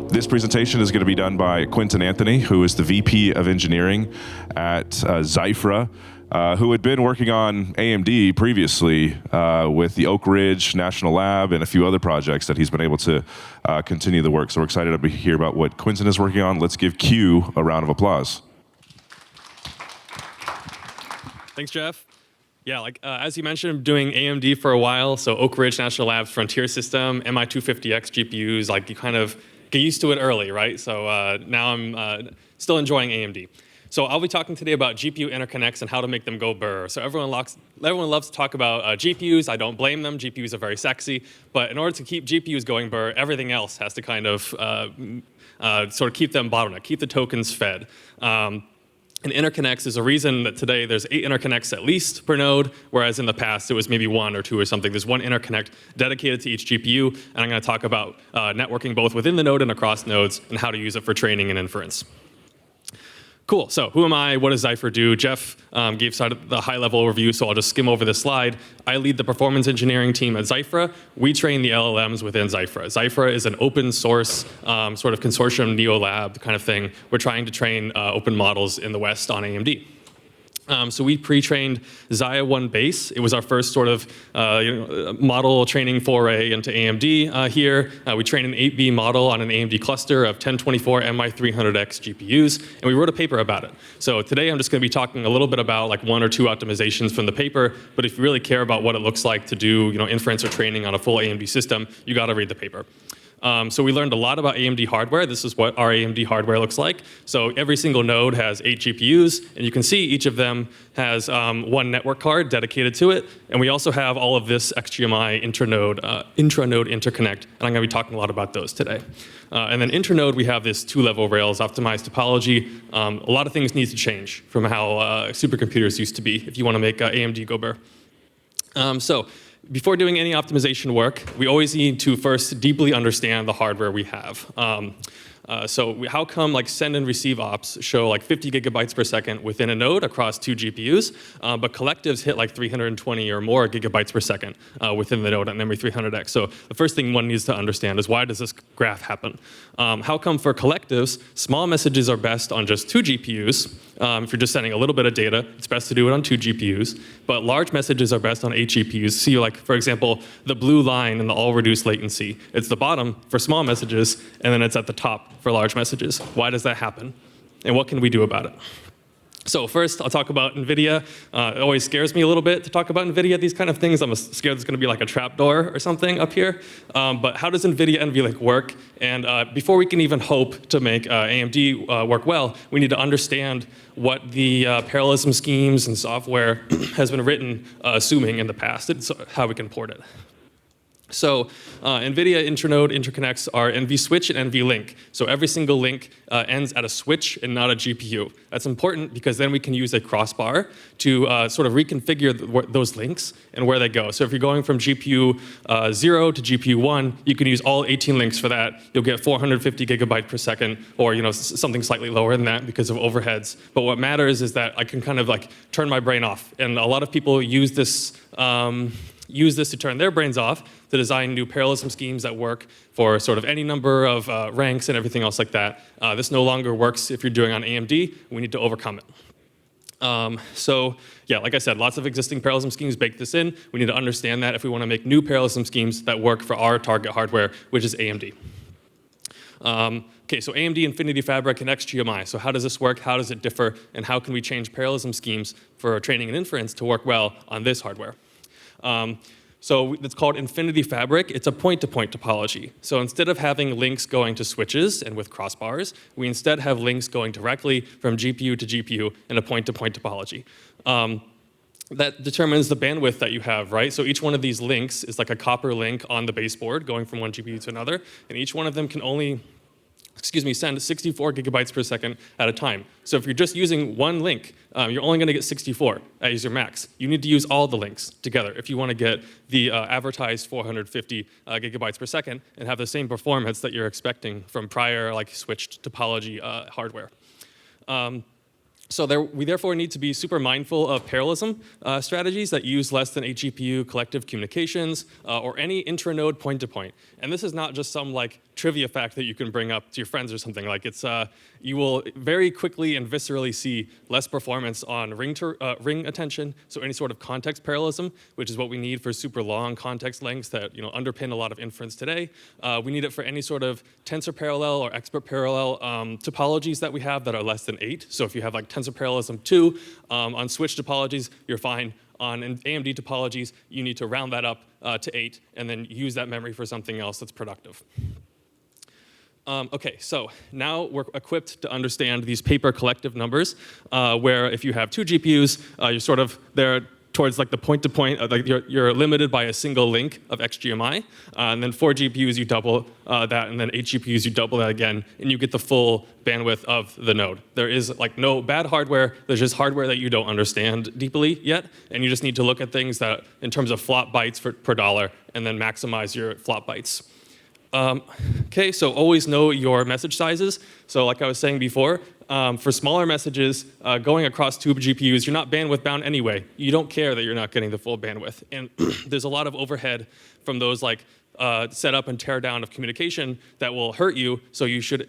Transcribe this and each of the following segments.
This presentation is going to be done by Quenton Anthony, who is the VP of Engineering at Zyphra, who had been working on AMD previously with the Oak Ridge National Lab and a few other projects that he's been able to continue the work. So we're excited to hear about what Quenton is working on. Let's give Q a round of applause. Thanks, Jeff. Yeah, as you mentioned, I'm doing AMD for a while. So Oak Ridge National Labs Frontier System, MI300X GPUs, you kind of get used to it early, right? So now I'm still enjoying AMD. So I'll be talking today about GPU interconnects and how to make them go Brrr. So everyone loves to talk about GPUs. I don't blame them. GPUs are very sexy. But in order to keep GPUs going Brrr, everything else has to kind of sort of keep them bottleneck, keep the tokens fed. And interconnects is a reason that today there's 8 interconnects at least per node, whereas in the past it was maybe 1 or 2 or something. There's one interconnect dedicated to each GPU, and I'm going to talk about networking both within the node and across nodes and how to use it for training and inference. Cool, so who am I? What does Zyphra do? Jeff gave the high-level overview, so I'll just skim over this slide. I lead the performance engineering team at Zyphra. We train the LLMs within Zyphra. Zyphra is an open source sort of consortium neo-lab kind of thing. We're trying to train open models in the West on AMD. So we pre-trained Xia 1 base. It was our first sort of model training foray into AMD here. We trained an 8B model on an AMD cluster of 1024 MI300X GPUs, and we wrote a paper about it. So today I'm just going to be talking a little bit about 1 or 2 optimizations from the paper, but if you really care about what it looks like to do inference or training on a full AMD system, you got to read the paper. So we learned a lot about AMD hardware. This is what our AMD hardware looks like. So every single node has 8 GPUs, and you can see each of them has 1 network card dedicated to it. And we also have all of this XGMI intranode interconnect, and I'm going to be talking a lot about those today. And then intranode, we have this 2-level Rails optimized topology. A lot of things need to change from how supercomputers used to be if you want to make AMD go Brrr. So before doing any optimization work, we always need to first deeply understand the hardware we have. So how come send and receive ops show 50 gigabytes per second within a node across 2 GPUs, but collectives hit 320 or more gigabytes per second within the node on MI300X. So the first thing one needs to understand is, why does this graph happen? How come for collectives, small messages are best on just 2 GPUs? If you're just sending a little bit of data, it's best to do it on 2 GPUs. But large messages are best on 8 GPUs. See, for example, the blue line in the all-reduced latency. It's the bottom for small messages, and then it's at the top for large messages. Why does that happen? And what can we do about it? So first, I'll talk about NVIDIA. It always scares me a little bit to talk about NVIDIA, these kind of things. I'm scared there's going to be a trapdoor or something up here. But how does NVIDIA NVLink work? And before we can even hope to make AMD work well, we need to understand what the parallelism schemes and software has been written assuming in the past, and so how we can port it. So NVIDIA intranode interconnects are NVSwitch and NVLink. So every single link ends at a switch and not a GPU. That's important because then we can use a crossbar to sort of reconfigure those links and where they go. So if you're going from GPU 0 to GPU 1, you can use all 18 links for that. You'll get 450 gigabyte per second, or something slightly lower than that because of overheads. But what matters is that I can kind of turn my brain off. And a lot of people use this to turn their brains off, to design new parallelism schemes that work for sort of any number of ranks and everything else like that. This no longer works if you're doing on AMD. We need to overcome it. So yeah, like I said, lots of existing parallelism schemes bake this in. We need to understand that if we want to make new parallelism schemes that work for our target hardware, which is AMD. Okay, so AMD Infinity Fabric and XGMI. So how does this work? How does it differ? And how can we change parallelism schemes for training and inference to work well on this hardware? So it's called Infinity Fabric. It's a point-to-point topology. So instead of having links going to switches and with crossbars, we instead have links going directly from GPU to GPU in a point-to-point topology. That determines the bandwidth that you have, right? So each one of these links is like a copper link on the baseboard going from one GPU to another, and each one of them can only send 64 gigabytes per second at a time. So if you're just using one link, you're only going to get 64 as your max. You need to use all the links together if you want to get the advertised 450 gigabytes per second and have the same performance that you're expecting from prior switched topology hardware. So we therefore need to be super mindful of parallelism strategies that use less than 8 GPU collective communications or any intranode point-to-point. And this is not just some like trivia fact that you can bring up to your friends or something. Like it's you will very quickly and viscerally see less performance on ring attention, so any sort of context parallelism, which is what we need for super long context lengths that underpin a lot of inference today. We need it for any sort of tensor parallel or expert parallel topologies that we have that are less than 8. So if you have like tensor parallelism 2 on switch topologies, you're fine. On AMD topologies, you need to round that up to 8 and then use that memory for something else that's productive. Okay, so now we're equipped to understand these paper collective numbers, where if you have 2 GPUs, you're sort of there towards like the point-to-point, like you're limited by a single link of XGMI, and then 4 GPUs you double that, and then 8 GPUs you double that again, and you get the full bandwidth of the node. There is like no bad hardware, there's just hardware that you don't understand deeply yet, and you just need to look at things that in terms of flop bytes per dollar, and then maximize your flop bytes. Okay, so always know your message sizes. So like I was saying before, for smaller messages, going across 2 GPUs, you're not bandwidth bound anyway. You don't care that you're not getting the full bandwidth. And there's a lot of overhead from those like set up and tear down of communication that will hurt you. So you should,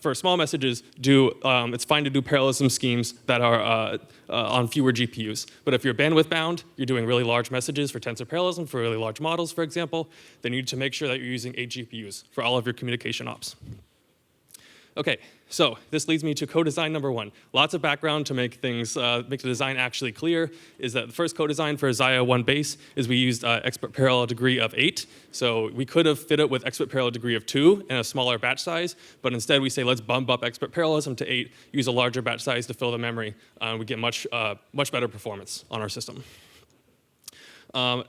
for small messages, it's fine to do parallelism schemes that are on fewer GPUs. But if you're bandwidth bound, you're doing really large messages for tensor parallelism, for really large models, for example, then you need to make sure that you're using 8 GPUs for all of your communication ops. Okay, so this leads me to co-design number 1. Lots of background to make things, make the design actually clear, is that the first co-design for Xia 1 base is we used expert parallel degree of 8. So we could have fit it with expert parallel degree of 2 and a smaller batch size, but instead we say let's bump up expert parallelism to 8, use a larger batch size to fill the memory, and we get much better performance on our system.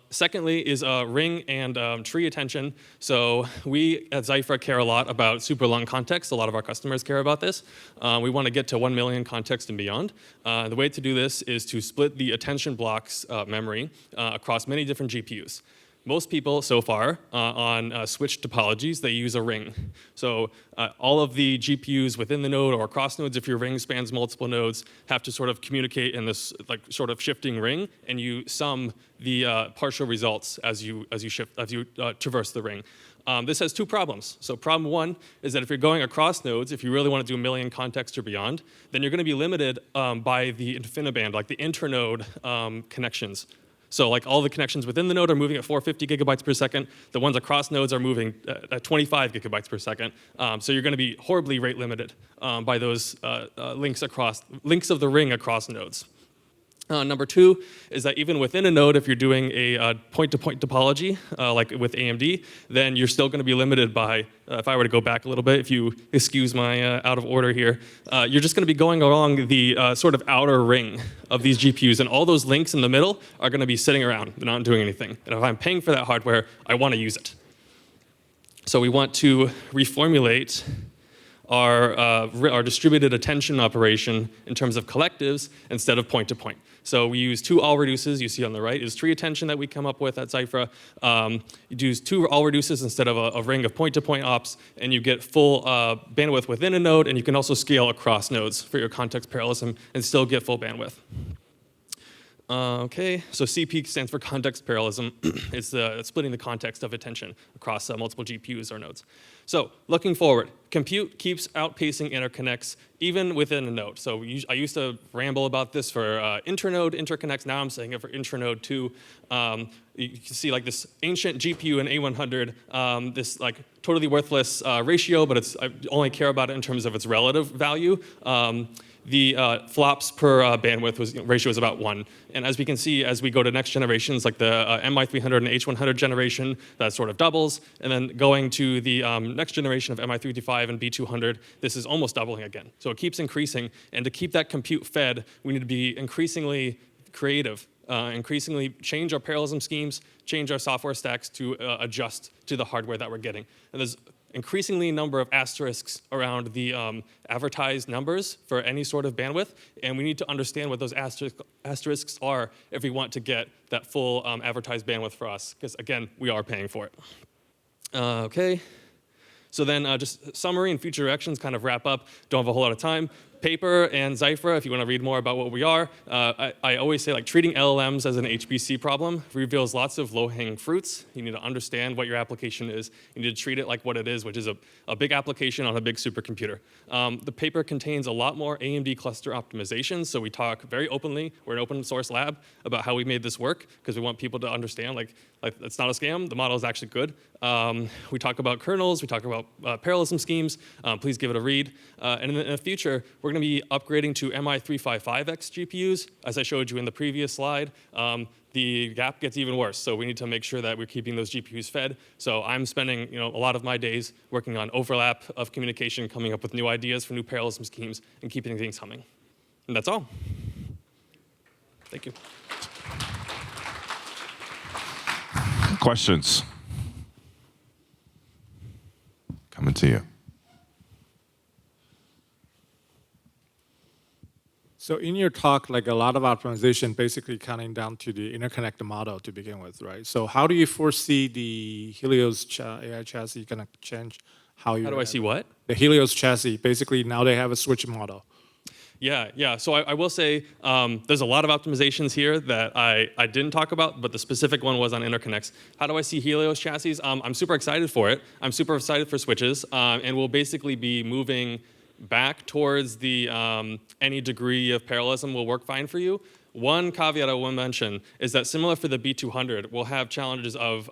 Secondly is ring and tree attention. So we at Zyphra care a lot about super long context. A lot of our customers care about this. We want to get to 1 million context and beyond. The way to do this is to split the attention blocks memory across many different GPUs. Most people so far on switch topologies, they use a ring. So all of the GPUs within the node or across nodes, if your ring spans multiple nodes, have to sort of communicate in this like sort of shifting ring, and you sum the partial results as you traverse the ring. This has 2 problems. So problem 1 is that if you're going across nodes, if you really want to do 1 million context or beyond, then you're going to be limited by the InfiniBand, like the internode connections. So like all the connections within the node are moving at 450 gigabytes per second. The ones across nodes are moving at 25 gigabytes per second. So you're going to be horribly rate limited by those links of the ring across nodes. Number 2 is that even within a node, if you're doing a point-to-point topology, like with AMD, then you're still going to be limited by, if I were to go back a little bit, if you excuse my out of order here, you're just going to be going along the sort of outer ring of these GPUs, and all those links in the middle are going to be sitting around, they're not doing anything. And if I'm paying for that hardware, I want to use it. So we want to reformulate our distributed attention operation in terms of collectives instead of point-to-point. So we use 2 all reduces, you see on the right, is tree attention that we come up with at Zyphra. You use 2 all reduces instead of a ring of point-to-point ops, and you get full bandwidth within a node, and you can also scale across nodes for your context parallelism and still get full bandwidth. Okay, so CP stands for context parallelism. It's splitting the context of attention across multiple GPUs or nodes. So looking forward, compute keeps outpacing interconnects even within a node. So I used to ramble about this for internode interconnects. Now I'm saying it for intranode too. You can see like this ancient GPU and A100, this like totally worthless ratio, but I only care about it in terms of its relative value. The flops per bandwidth ratio was about 1. And as we can see, as we go to next generations, like the MI300 and H100 generation, that sort of doubles. And then going to the next generation of MI355 and B200, this is almost doubling again. So it keeps increasing. And to keep that compute fed, we need to be increasingly creative, increasingly change our parallelism schemes, change our software stacks to adjust to the hardware that we're getting. And there's increasingly number of asterisks around the advertised numbers for any sort of bandwidth, and we need to understand what those asterisks are if we want to get that full advertised bandwidth for us, because again, we are paying for it. Okay, so then just summary and future directions kind of wrap up. Don't have a whole lot of time. paper and Zyphra, if you want to read more about what we are, I always say like treating LLMs as an HPC problem reveals lots of low-hanging fruits. You need to understand what your application is. You need to treat it like what it is, which is a big application on a big supercomputer. The paper contains a lot more AMD cluster optimizations, so we talk very openly. We're an open source lab about how we made this work because we want people to understand like it's not a scam. The model is actually good. We talk about kernels. We talk about parallelism schemes. Please give it a read. And in the future, we're going to be upgrading to MI300X GPUs. As I showed you in the previous slide, the gap gets even worse. So we need to make sure that we're keeping those GPUs fed. So I'm spending a lot of my days working on overlap of communication, coming up with new ideas for new parallelism schemes, and keeping things humming. And that's all. Thank you. Questions? Coming to you. So in your talk, like a lot of optimization basically coming down to the interconnect model to begin with, right? So how do you foresee the Helios AI chassis going to change how you... How do I see what? The Helios chassis, basically now they have a switch model. Yeah. So I will say there's a lot of optimizations here that I didn't talk about, but the specific one was on interconnects. How do I see Helios chassis? I'm super excited for it. I'm super excited for switches, and we'll basically be moving back towards the any degree of parallelism will work fine for you. One caveat I will mention is that similar for the B200, we'll have challenges of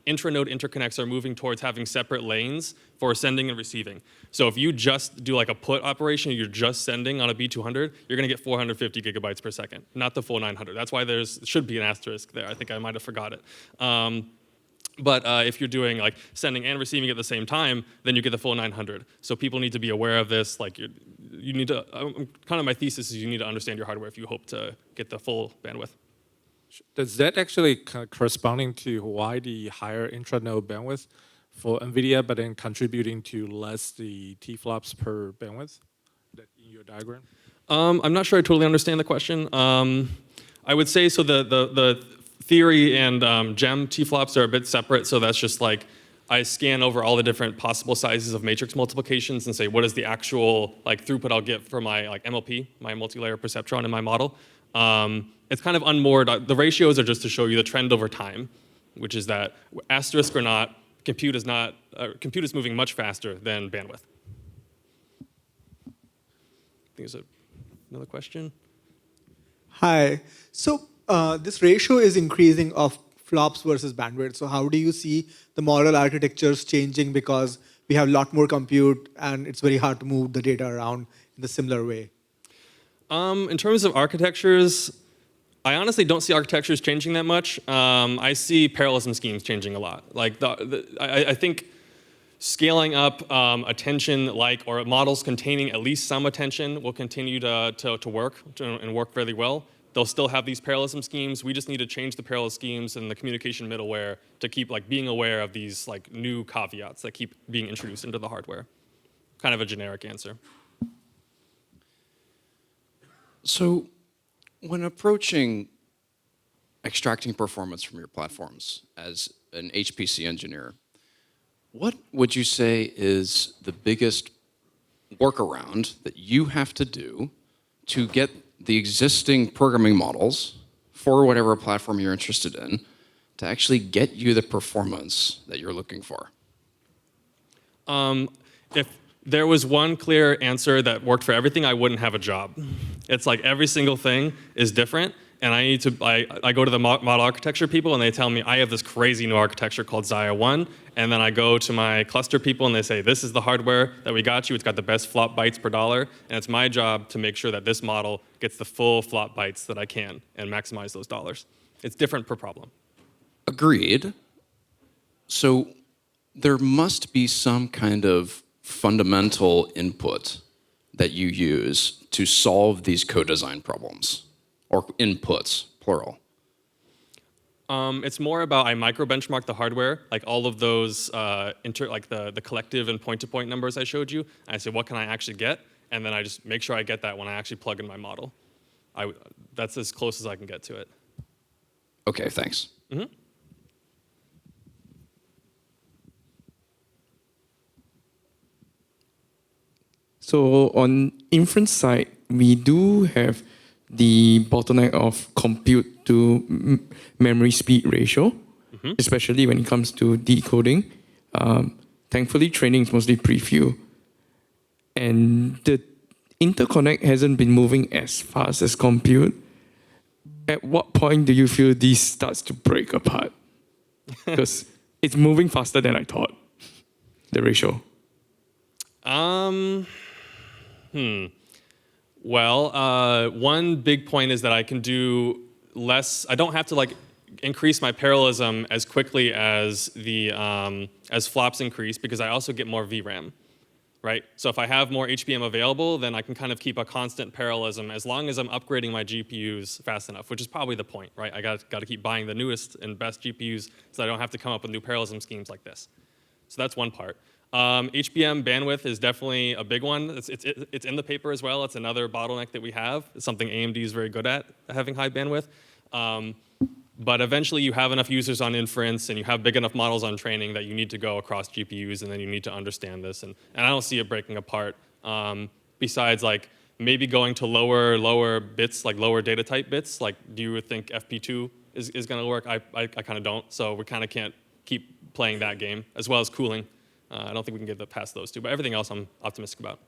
intranode interconnects are moving towards having separate lanes for sending and receiving. So if you just do like a put operation, you're just sending on a B200, you're going to get 450 gigabytes per second, not the full 900. That's why there should be an asterisk there. I think I might have forgot it. But if you're doing like sending and receiving at the same time, then you get the full 900. So people need to be aware of this. Like you need to, kind of my thesis is you need to understand your hardware if you hope to get the full bandwidth. Does that actually corresponding to why the higher intranode bandwidth for NVIDIA, but then contributing to less the T-flops per bandwidth in your diagram? I'm not sure I totally understand the question. I would say so the theory and gem T-flops are a bit separate, so that's just like I scan over all the different possible sizes of matrix multiplications and say what is the actual like throughput I'll get for my like MLP, my multi-layer perceptron in my model. It's kind of unmoored. The ratios are just to show you the trend over time, which is that asterisk or not, compute is moving much faster than bandwidth. I think there's another question. Hi. So this ratio is increasing of flops versus bandwidth. So how do you see the model architectures changing because we have a lot more compute and it's very hard to move the data around in the similar way? In terms of architectures, I honestly don't see architectures changing that much. I see parallelism schemes changing a lot. Like I think scaling up attention or models containing at least some attention will continue to work and work really well. They'll still have these parallelism schemes. We just need to change the parallel schemes and the communication middleware to keep like being aware of these like new caveats that keep being introduced into the hardware. Kind of a generic answer. So when approaching extracting performance from your platforms as an HPC engineer, what would you say is the biggest workaround that you have to do to get the existing programming models for whatever platform you're interested in to actually get you the performance that you're looking for? If there was one clear answer that worked for everything, I wouldn't have a job. It's like every single thing is different, and I go to the model architecture people, and they tell me, I have this crazy new architecture called Xia 1, and then I go to my cluster people, and they say, this is the hardware that we got you. It's got the best flop bytes per dollar, and it's my job to make sure that this model gets the full flop bytes that I can and maximize those dollars. It's different per problem. Agreed. So there must be some kind of fundamental input that you use to solve these co-design problems, or inputs, plural. It's more about I micro-benchmark the hardware, like all of those, like the collective and point-to-point numbers I showed you. And I say, what can I actually get? And then I just make sure I get that when I actually plug in my model. That's as close as I can get to it. Okay, thanks. Mm-hmm. So So on inference side, we do have the bottleneck of compute to memory speed ratio, especially when it comes to decoding. Thankfully, training is mostly preview. And the interconnect hasn't been moving as fast as compute. At what point do you feel this starts to break apart? Because it's moving faster than I thought, the ratio. Well, one big point is that I can do less. I don't have to increase my parallelism as quickly as the as flops increase because I also get more VRAM, right? So if I have more HBM available, then I can kind of keep a constant parallelism as long as I'm upgrading my GPUs fast enough, which is probably the point, right? I got to keep buying the newest and best GPUs so I don't have to come up with new parallelism schemes like this. So that's one part. HBM bandwidth is definitely a big one. It's in the paper as well. It's another bottleneck that we have. It's something AMD is very good at, having high bandwidth. But eventually you have enough users on inference and you have big enough models on training that you need to go across GPUs and then you need to understand this. And I don't see it breaking apart. Besides maybe going to lower bits, lower data type bits. Do you think FP2 is going to work? I kind of don't. So we kind of can't keep playing that game, as well as cooling. I don't think we can get past those two. But everything else I'm optimistic about.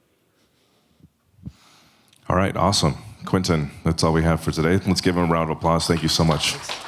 All right, awesome. Quentin, that's all we have for today. Let's give him a round of applause. Thank you so much. Thanks.